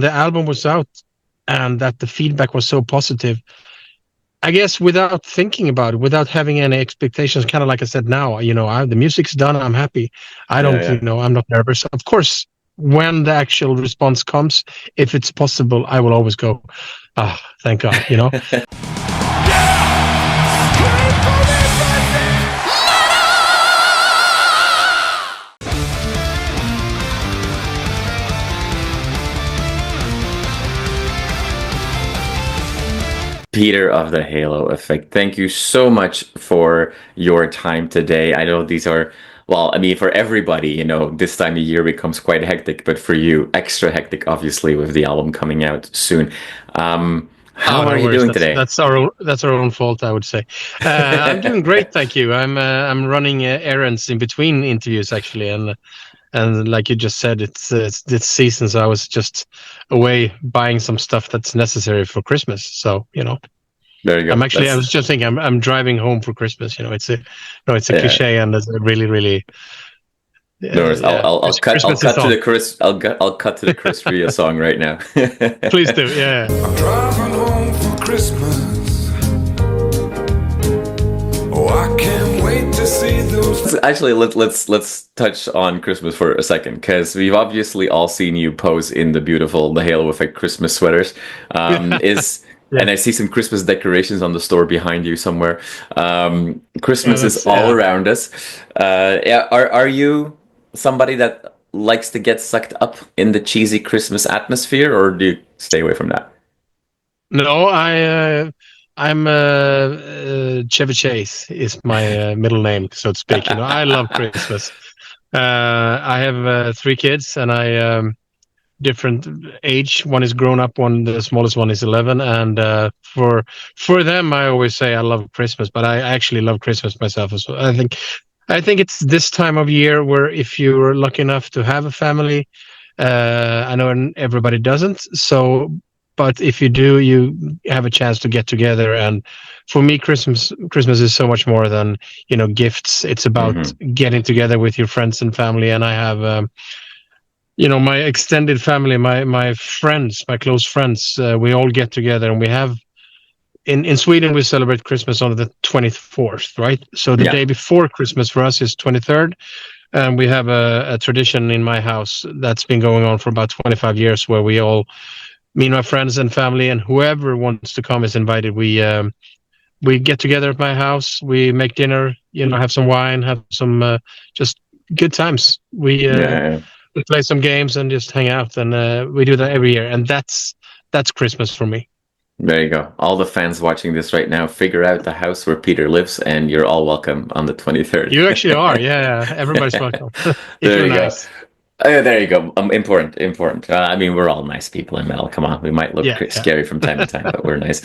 the album was out and that the feedback was so positive, I guess without thinking about it, without having any expectations, kind of like I said now, the music's done, I'm happy. I don't, Yeah. I'm not nervous. Of course, when the actual response comes, if it's possible, I will always go, thank God. Peter of the Halo Effect, thank you so much for your time today. I know these are, well, I mean, for everybody, this time of year becomes quite hectic, but for you, extra hectic, obviously, with the album coming out soon. How No are you worries. doing today? That's our own fault, I would say. I'm doing great, thank you. I'm running errands in between interviews actually, and like you just said, it's this season, so I was just away buying some stuff that's necessary for Christmas. So There you go. I was just thinking, I'm driving home for Christmas. It's a cliche, and it's a really, really. No worries. I'll cut to the Chris. I'll cut to the Chris Ria song right now. Please do. Yeah. I'm driving home for Christmas. Oh, I can't wait to see those. Actually, let's touch on Christmas for a second, because we've obviously all seen you pose in the beautiful The Halo Effect Christmas sweaters. Yeah. And I see some Christmas decorations on the store behind you somewhere. Christmas is all around us. Are you somebody that likes to get sucked up in the cheesy Christmas atmosphere, or do you stay away from that? No, I'm Chevy Chase is my middle name, so to speak. I love Christmas. I have 3 kids, and I different age. One is grown up, the smallest one is 11, and for them, I always say I love Christmas, but I actually love Christmas myself as well. I think it's this time of year where if you're lucky enough to have a family, I know everybody doesn't, but if you do, you have a chance to get together. And for me, Christmas is so much more than gifts. It's about getting together with your friends and family. And I have my extended family, my friends, my close friends, we all get together, and we have in Sweden, we celebrate Christmas on the 24th, right? So the day before Christmas for us is 23rd. And we have a tradition in my house that's been going on for about 25 years where we all, me and my friends and family and whoever wants to come is invited. We get together at my house. We make dinner, have some wine, have some just good times. We play some games and just hang out, and we do that every year. And that's Christmas for me. There you go. All the fans watching this right now, figure out the house where Peter lives, and you're all welcome on the 23rd. You actually are, yeah. Everybody's welcome. There you go. There you go. Important. I mean, we're all nice people in metal. Come on, we might look scary from time to time, but we're nice.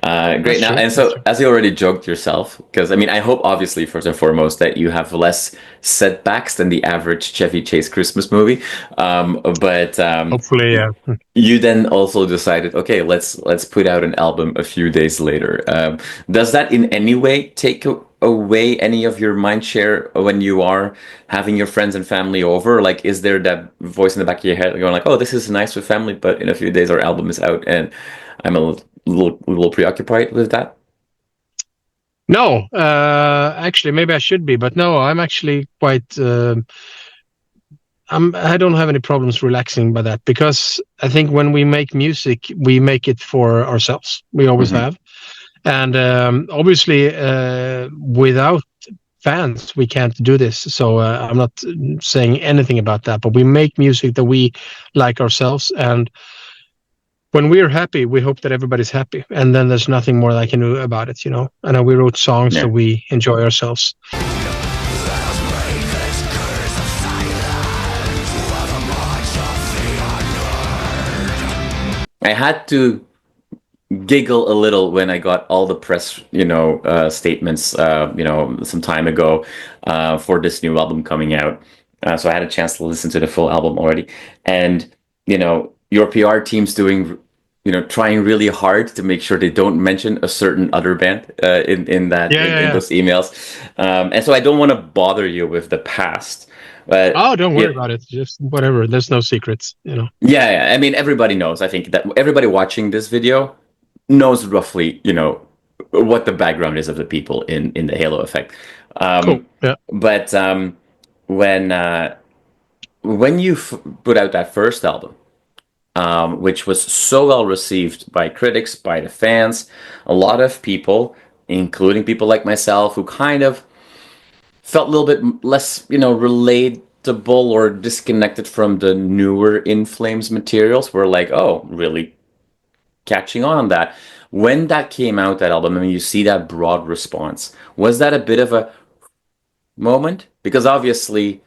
Great. Now, and so as you already joked yourself, because I mean, I hope obviously first and foremost that you have less setbacks than the average Chevy Chase Christmas movie. But hopefully, yeah. You then also decided, okay, let's put out an album a few days later. Does that in any way take away any of your mind share when you are having your friends and family over? Like, is there that voice in the back of your head going like, oh, this is nice with family, but in a few days our album is out and I'm a little preoccupied with that? No, actually, maybe I should be, but no, I'm actually quite. I don't have any problems relaxing by that, because I think when we make music, we make it for ourselves. We always have. And obviously, without fans, we can't do this. So I'm not saying anything about that, but we make music that we like ourselves. And when we're happy, we hope that everybody's happy. And then there's nothing more that I can do about it, I know we wrote songs that we enjoy ourselves. I had to giggle a little when I got all the press, statements, some time ago for this new album coming out. So I had a chance to listen to the full album already. And, your PR team's doing, trying really hard to make sure they don't mention a certain other band in those emails. And so I don't want to bother you with the past. But Oh, don't worry about it. Just whatever. There's no secrets, Yeah. I mean, everybody knows. I think that everybody watching this video knows roughly, what the background is of the people in the Halo effect. Cool. Yeah. But when you put out that first album, which was so well received by critics, by the fans, a lot of people, including people like myself, who kind of felt a little bit less, relatable or disconnected from the newer In Flames materials, were like, oh, really catching on that. When that came out, that album, I mean, you see that broad response. Was that a bit of a moment? Because obviously,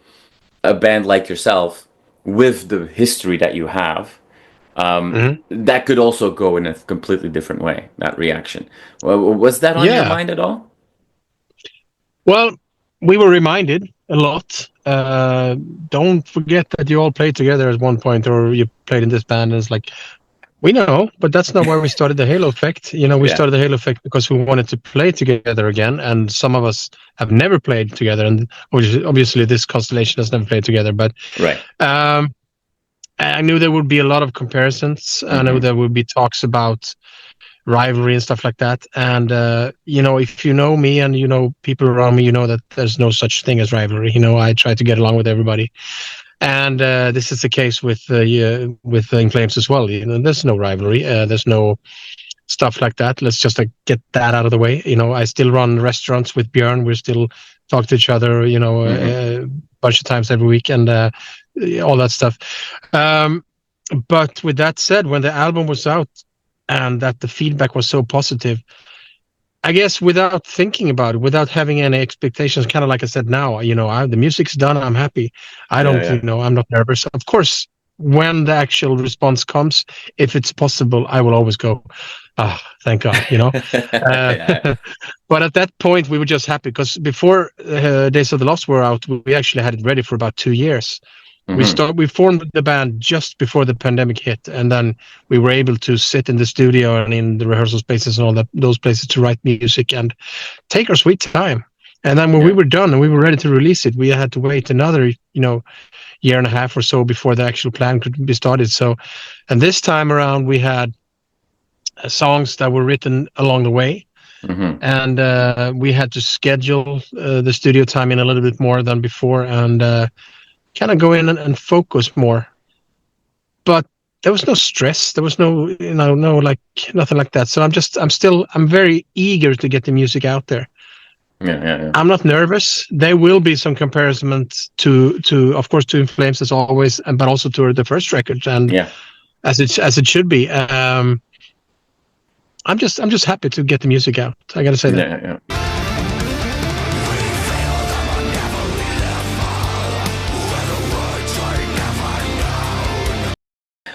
a band like yourself, with the history that you have, that could also go in a completely different way, that reaction. Was that on your mind at all? Well, we were reminded a lot. Don't forget that you all played together at one point, or you played in this band. And it's like, we know, but that's not why we started the Halo Effect. We started the Halo Effect because we wanted to play together again, and some of us have never played together, and obviously this constellation has never played together. But right. I knew there would be a lot of comparisons. I know there would be talks about rivalry and stuff like that. And if you know me and people around me, you know that there's no such thing as rivalry. I try to get along with everybody. And this is the case with In Flames as well. There's no rivalry. There's no stuff like that. Let's just get that out of the way. I still run restaurants with Björn. We still talk to each other. A bunch of times every week, and all that stuff. But with that said, when the album was out and that the feedback was so positive, I guess without thinking about it, without having any expectations, kind of like I said now, the music's done. I'm happy. I don't, I'm not nervous. Of course, when the actual response comes, if it's possible, I will always go, thank God, But at that point, we were just happy because before Days of the Lost were out, we actually had it ready for about 2 years. We formed the band just before the pandemic hit, and then we were able to sit in the studio and in the rehearsal spaces and all those places to write music and take our sweet time. And then when we were done and we were ready to release it, we had to wait another, year and a half or so before the actual plan could be started. So, and this time around, we had songs that were written along the way. And we had to schedule the studio time in a little bit more than before, and kind of go in and focus more. But there was no stress. There was no, nothing like that. So I'm very eager to get the music out there. Yeah. I'm not nervous. There will be some comparisons to of course, to In Flames as always, but also to the first record, and as it should be. I'm just happy to get the music out. I gotta say that. Yeah.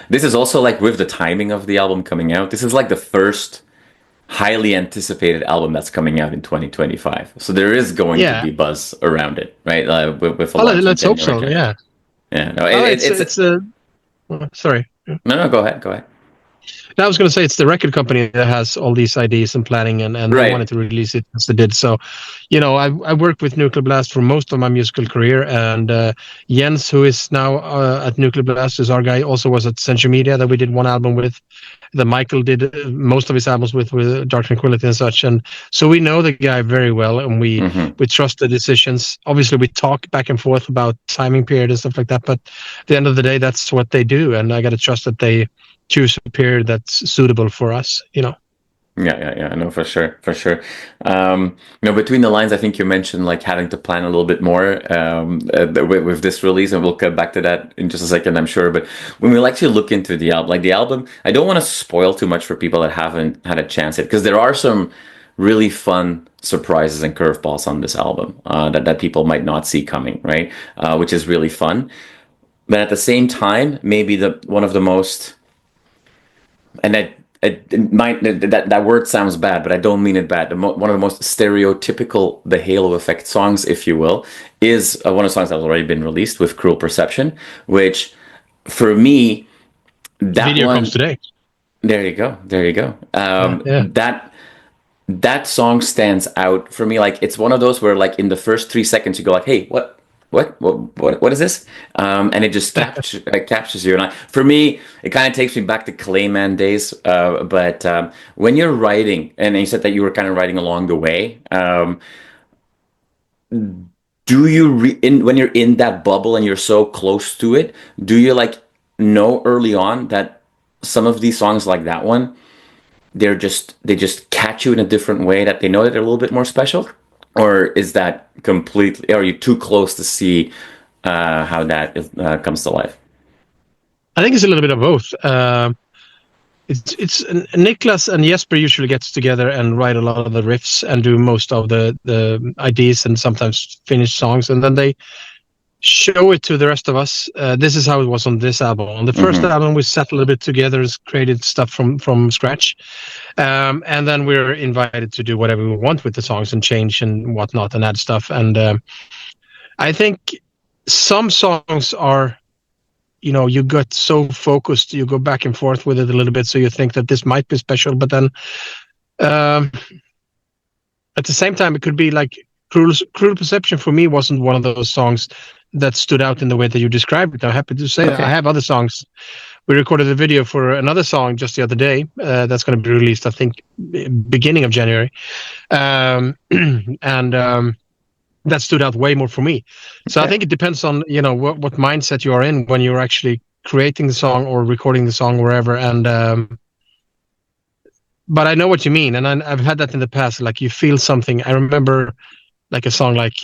This is also like with the timing of the album coming out. This is like the first highly anticipated album that's coming out in 2025. So there is going to be buzz around it, right? With a lot. Let's hope so. Yeah. Yeah. No, sorry. No, go ahead. Now, I was going to say it's the record company that has all these ideas and planning, and they wanted to release it as they did. So, I worked with Nuclear Blast for most of my musical career, and Jens, who is now at Nuclear Blast, is our guy. Also was at Century Media that we did one album with. That Mikael did most of his albums with Dark Tranquillity and such, and so we know the guy very well, and we trust the decisions. Obviously, we talk back and forth about timing period and stuff like that, but at the end of the day, that's what they do, and I got to trust that they choose a period that's suitable for us, Yeah, no, for sure. Between the lines, I think you mentioned like having to plan a little bit more with this release, and we'll get back to that in just a second, I'm sure. But when we actually look into the album, I don't want to spoil too much for people that haven't had a chance yet, because there are some really fun surprises and curveballs on this album that people might not see coming, right? Which is really fun. But at the same time, maybe one of the most, and that word sounds bad, but I don't mean it bad. One of the most stereotypical The Halo Effect songs, if you will, is one of the songs that has already been released, with Cruel Perception, which for me, that video one comes today. There you go. That song stands out for me. Like, it's one of those where, like, in the first 3 seconds you go like, hey, what what is this? And it just captures you. And for me, it kind of takes me back to Clayman days. But when you're writing, and you said that you were kind of writing along the way, do you when you're in that bubble and you're so close to it, do you like know early on that some of these songs like that one, they just catch you in a different way, that they know that they're a little bit more special? Or is that completely, are you too close to see how that comes to life? I think it's a little bit of both. It's Niclas and Jesper usually gets together and write a lot of the riffs and do most of the ideas and sometimes finish songs, and then they show it to the rest of us. This is how it was on this album. On the first album, we sat a little bit together, created stuff from scratch, and then we're invited to do whatever we want with the songs and change and whatnot and add stuff. And I think some songs are, you got so focused, you go back and forth with it a little bit, so you think that this might be special, but then at the same time, it could be like Cruel Perception for me wasn't one of those songs that stood out in the way that you described it. I'm happy to say that. I have other songs. We recorded a video for another song just the other day that's going to be released, I think, beginning of January. That stood out way more for me. So I think it depends on, what mindset you are in when you're actually creating the song or recording the song wherever. And but I know what you mean. And I've had that in the past. Like, you feel something. I remember like a song like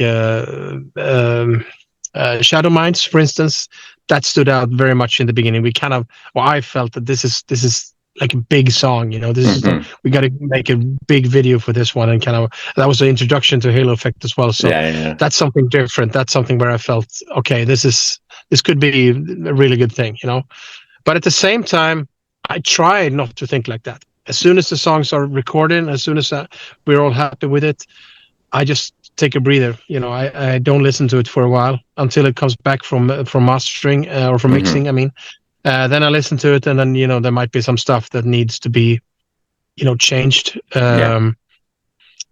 Shadowminds, for instance, that stood out very much in the beginning. We kind of, I felt that this is like a big song, this is we got to make a big video for this one, and kind of that was the introduction to Halo Effect as well. So that's something different. That's something where I felt, okay, this could be a really good thing, But at the same time, I try not to think like that. As soon as the songs are recorded, as soon as we're all happy with it, I just take a breather. I don't listen to it for a while until it comes back from mastering or from mixing. I mean. Then I listen to it, and then there might be some stuff that needs to be changed. But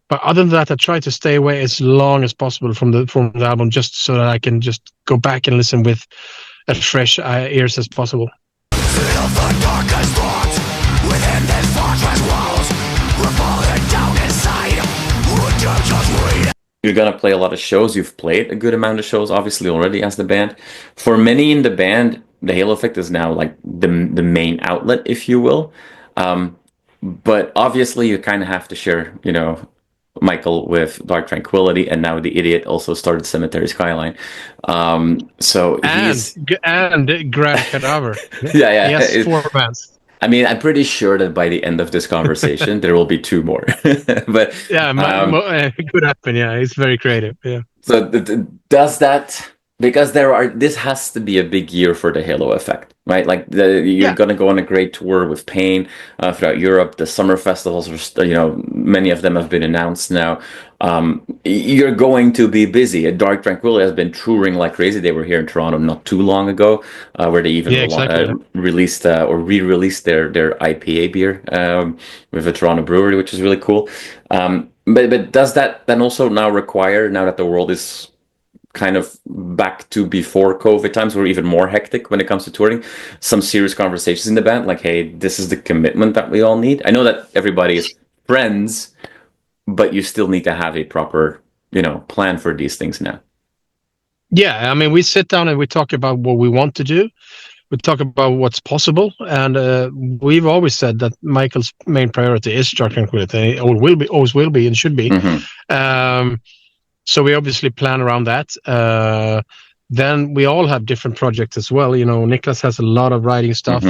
other than that, I try to stay away as long as possible from the album, just so that I can just go back and listen with as fresh ears as possible. You're gonna play a lot of shows. You've played a good amount of shows, obviously, already as the band. For many in the band, the Halo Effect is now like the main outlet, if you will. But obviously, you kind of have to share, Mikael with Dark Tranquillity, and now the Idiot also started Cemetery Skyline. So and Grand Cadaver. yeah. He has 4 bands. I mean, I'm pretty sure that by the end of this conversation, there will be 2 more. But it could happen. Yeah, he's very creative. Yeah. So does that, because this has to be a big year for the Halo Effect, right? Like you're going to go on a great tour with Pain throughout Europe. The summer festivals are, many of them have been announced now. You're going to be busy. Dark Tranquillity has been touring like crazy. They were here in Toronto not too long ago, where they even released or re-released their IPA beer with a Toronto brewery, which is really cool. But does that then also now require, now that the world is kind of back to before COVID times, were even more hectic when it comes to touring, some serious conversations in the band, like, hey, this is the commitment that we all need? I know that everybody is friends, but you still need to have a proper, plan for these things now. Yeah, I mean, we sit down and we talk about what we want to do. We talk about what's possible, and we've always said that Mikael's main priority is Dark Tranquillity, always will be, and should be. So we obviously plan around that. Then we all have different projects as well. Niclas has a lot of writing stuff.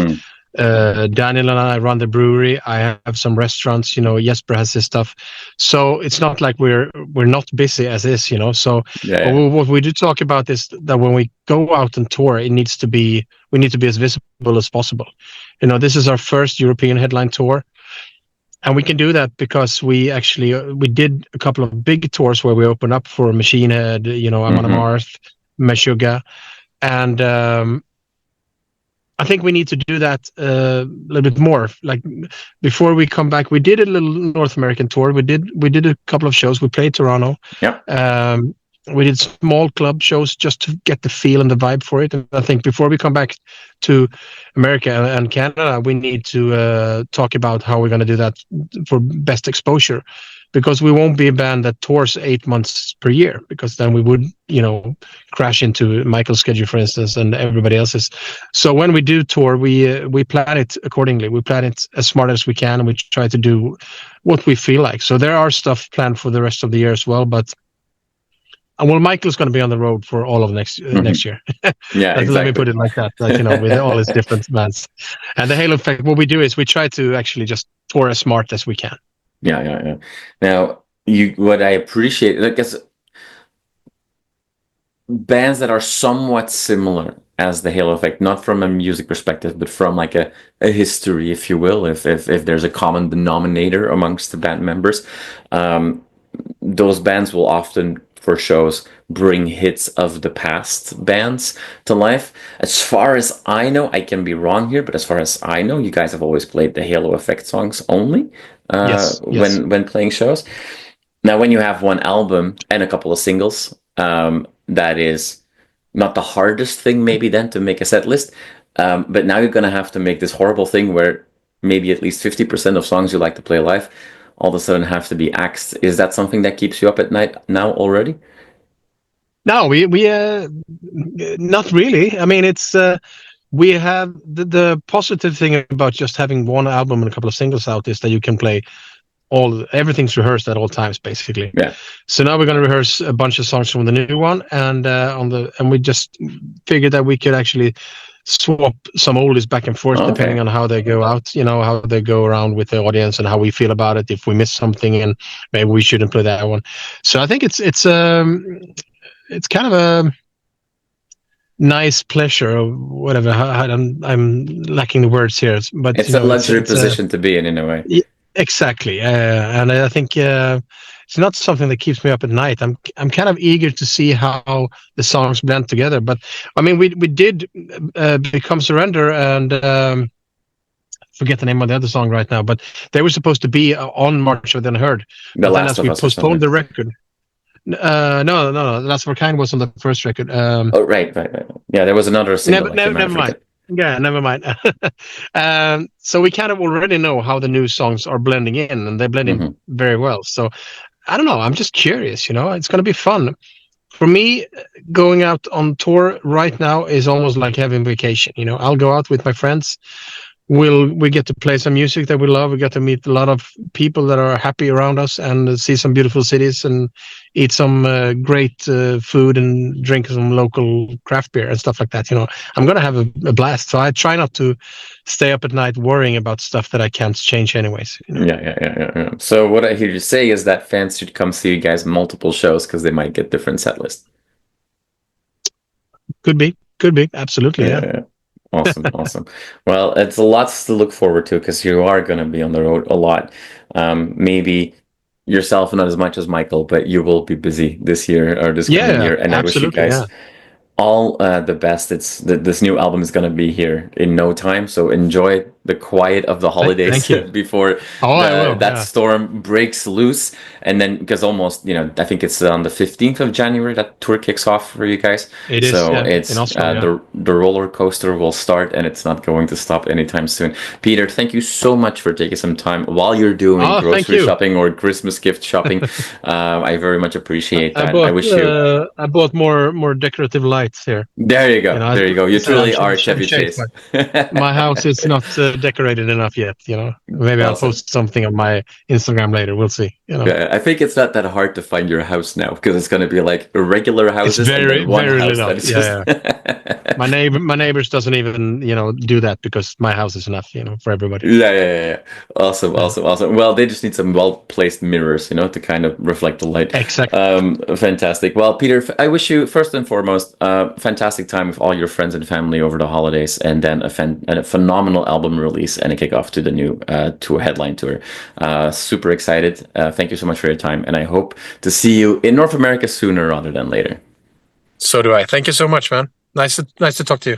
Daniel and I run the brewery. I have some restaurants. Jesper has his stuff. So it's not like we're not busy as is. So what we do talk about is that when we go out and tour, we need to be as visible as possible. This is our first European headline tour. And we can do that because we did a couple of big tours where we opened up for Machine Head, Amon Amarth, Meshuggah. And I think we need to do that a little bit more. Like, before we come back, we did a little North American tour. We did a couple of shows. We played Toronto. we did small club shows just to get the feel and the vibe for it. And I think before we come back to America and Canada, we need to talk about how we're going to do that for best exposure, because we won't be a band that tours 8 months per year, because then we would, crash into Michael's schedule, for instance, and everybody else's. So when we do tour, we plan it accordingly. We plan it as smart as we can, and we try to do what we feel like. So there are stuff planned for the rest of the year as well, but Michael's going to be on the road for all of next year. Yeah, exactly. Let me put it like that, with all his different bands. And the Halo Effect, what we do is we try to actually just tour as smart as we can. Yeah. Now, what I appreciate, I guess, bands that are somewhat similar as the Halo Effect, not from a music perspective, but from like a history, if you will, if there's a common denominator amongst the band members, those bands will often, for shows, bring hits of the past bands to life. As far as I know, I can be wrong here, but as far as I know, you guys have always played the Halo Effect songs only when playing shows. Now, when you have one album and a couple of singles, that is not the hardest thing maybe then to make a set list, but now you're going to have to make this horrible thing where maybe at least 50% of songs you like to play live all of a sudden have to be axed. Is that something that keeps you up at night now already? No, we not really. I mean, it's we have the positive thing about just having one album and a couple of singles out is that you can play everything's rehearsed at all times, basically. Yeah. So now we're going to rehearse a bunch of songs from the new one, and we just figured that we could actually swap some oldies back and forth, depending on how they go out, how they go around with the audience and how we feel about it. If we miss something and maybe we shouldn't play that one. So I think it's kind of a nice pleasure or whatever. I'm lacking the words here, but it's a luxury position to be in a way. Exactly. And I think it's not something that keeps me up at night. I'm kind of eager to see how the songs blend together. But I mean, we did Become Surrender and forget the name of the other song right now, but they were supposed to be on March of the Unheard. The Last of Us. We postponed the record. No. Last of Our Kind was on the first record. Right. Yeah, there was another single. Never mind. Yeah, never mind. So we kind of already know how the new songs are blending in, and they're blending very well. So I don't know. I'm just curious. It's going to be fun. For me, going out on tour right now is almost like having vacation. I'll go out with my friends. We get to play some music that we love. We get to meet a lot of people that are happy around us and see some beautiful cities and eat some great food and drink some local craft beer and stuff like that. I'm going to have a blast. So I try not to stay up at night worrying about stuff that I can't change anyways. Yeah. So what I hear you say is that fans should come see you guys multiple shows because they might get different set lists. Could be. Absolutely. Yeah. Awesome. Well, it's a lot to look forward to because you are going to be on the road a lot. Maybe yourself not as much as Michael, but you will be busy this year or this coming year. And I wish you guys all the best. This new album is going to be here in no time, so enjoy the quiet of the holidays before that storm breaks loose. And then because almost I think it's on the 15th of January that tour kicks off for you guys. It is, so it's in Oslo, the roller coaster will start and it's not going to stop anytime soon. Peter, thank you so much for taking some time while you're doing grocery shopping or Christmas gift shopping. I very much appreciate that. I bought more decorative lights here. There you go. You truly are Chevy Chase. My house is not decorated enough yet. Maybe I'll post something on my Instagram later. We'll see. I think it's not that hard to find your house now because it's going to be like a regular house. It's very lit up. Yeah. My neighbors doesn't even do that because my house is enough for everybody. Yeah. Awesome. Well, they just need some well placed mirrors to kind of reflect the light. Exactly. Fantastic. Well, Peter, I wish you first and foremost fantastic time with all your friends and family over the holidays, and then a phenomenal album release and a kickoff to the new headline tour. Super excited. Thank you so much for your time, and I hope to see you in North America sooner rather than later. So do I. Thank you so much, man. Nice to talk to you.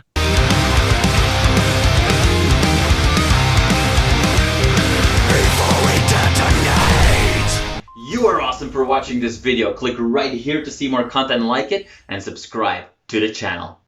You are awesome for watching. watching this video. Click right here to see more content like it and subscribe to the channel.